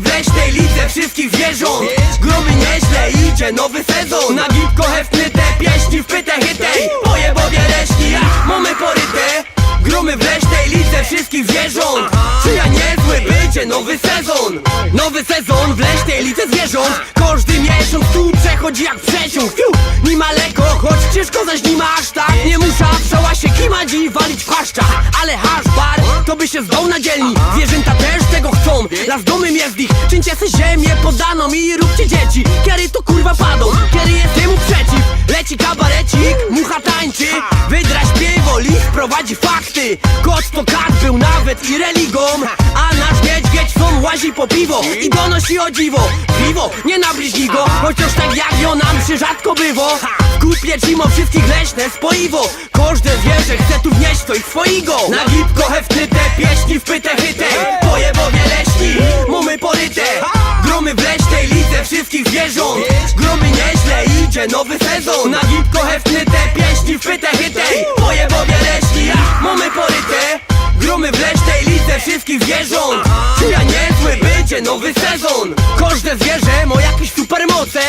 w leśnej lidze wszystkich zwierząt. Gromy nieźle, idzie nowy sezon. Na gipko heftny te pieśni wpyte hytej. Pojebowie leśni, mamy poryte. Gromy w leśnej lidze wszystkich zwierząt. Czy ja niezły bycie, nowy sezon. Nowy sezon w leśnej lidze zwierząt. Każdy miesiąc tu przechodzi jak przeciąg. Nie ma lekko, choć ciężko zaś nie ma aż tak. Nie muszę pszała się kimać i walić w paszczach. Ale hasz bar, to by się zdał na dzielni. Zwierzęta też tego chcą, las domy jest ich. Czyńcie se ziemię podaną i róbcie dzieci. Kiedy to kurwa padą, kiedy jest temu przeciw. Leci kabarecik, mucha tańczy. Wydra śpiewo, lis prowadzi fakty. Kot to kat był nawet i religą. A nasz niedźwiedź są łazi po piwo i donosi o dziwo. Piwo, nie nabliźnij go, chociaż tak jak ją nam przy rzadko bywo. Kupię cimo wszystkich leśne spoiwo. Każde zwierzę chce tu wnieść coś swojego. Na gipko heftny te pieśni wpyte hytej. Pojebowie leśni, mamy poryte. Gromy w leśnej lidze wszystkich zwierząt. Gromy nieźle, idzie nowy sezon. Na gipko heftny te pieśni wpyte hytej. Pojebowie leśni, mamy poryte. Gromy w leśnej lidze wszystkich zwierząt. Czy ja niezły bycie, nowy sezon. Każde zwierzę ma jakieś supermoce.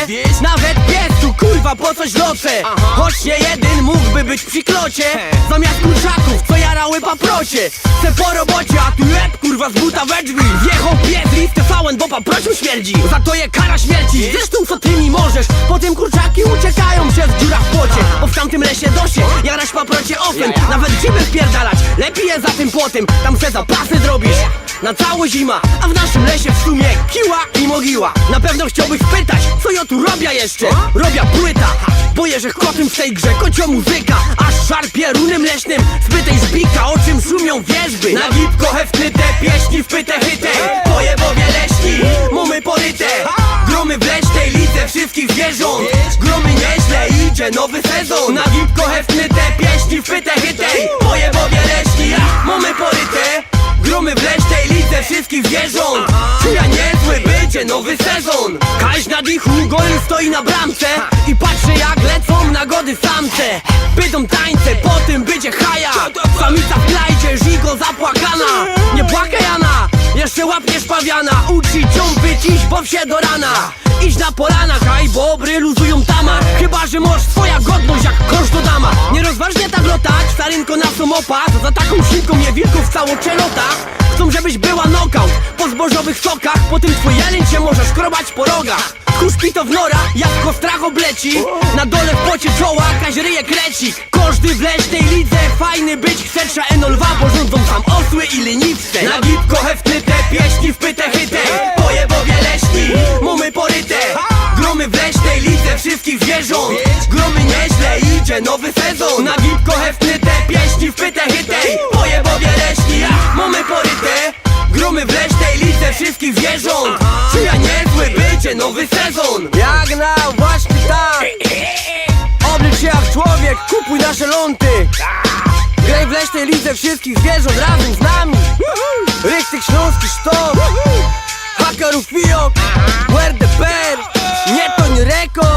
Nawet pies tu kurwa po coś loce. Choć nie jeden mógłby być przy klocie. Zamiast kurczaków co jarały paprocie. Chcę po robocie, a tu łeb kurwa z buta we drzwi. Wjechał pies list TVN, bo paprocią śmierdzi. Za to je kara śmierci. Zresztą co ty mi możesz. Potem kurczaki uciekają przez dziura w płocie. Bo w tamtym lesie dosie jaraś paprocie ofen. Nawet grzyby wpierdalać, lepiej je za tym płotem. Tam se zapasy zrobisz na całą zima. A w naszym lesie w sumie kiła i mogiła. Na pewno chciałbyś spytać, co ja tu robię jeszcze. Robię płyta, boję, że kotem w tej grze kocio muzyka. Aż szarpie runem leśnym spytej szpika, o czym szumią wierzby. Na gipko heftny te pieśni wpyte hytej. Pojebowie leśni, mamy poryte. Gromy w leśnej lidze wszystkich zwierząt. Gromy nieźle, idzie nowy sezon. Na gipko heftny te pieśni wpyte hytej. Pojebowie leśni, mamy poryte. Gromy w leśnej lidze wszystkich zwierząt. Czy ja niezły bycie, nowy sezon. Kaś na dichu, golem stoi na bramce i patrzy jak lecą nagody samce. Pytam tańce, po tym będzie haja. Samica w klajdzie, żigo zapłakana. Nie płakaj Jana, jeszcze łapniesz pawiana. Uczy ciąpy ciś, bo wsie do rana. Idź na polanach, a i bobry luzują tama. Chyba, że masz swoja godność jak kosz do dama. Nierozważnie tak lotać, starynko na samopas. Za taką szynką je wilków cało czelotach. Chcą, żebyś była knockout po zbożowych sokach. Potem twój jeleń się może szkrobać po rogach. Kurz pito w nora, jak kostrach obleci. Na dole w pocie czoła kaś ryje krecik. Każdy w leśnej lidze fajny być chce. Trza enolwa, bo rządzą tam osły i leniwce. Na gipko heftny te pieśni wpyte hytej. Pojebowie leśni, mamy poryte. Gromy w leśnej lidze wszystkich zwierząt. Gromy nieźle, idzie nowy sezon. Na gipko heftny te pieśni wpyte hytej. Pojebowie leśni, mamy poryte. Gromy w leśnej lidze wszystkich zwierząt. Czy ja niezły bycie, nowy sezon. Jak na właśnie tak. Oblicz się jak człowiek, kupuj nasze lonty. Graj w leśnej lidze wszystkich zwierząt razem z nami. Richtig śląski sztok. Hakerów fijok, where the bear. Nie to nie rekord.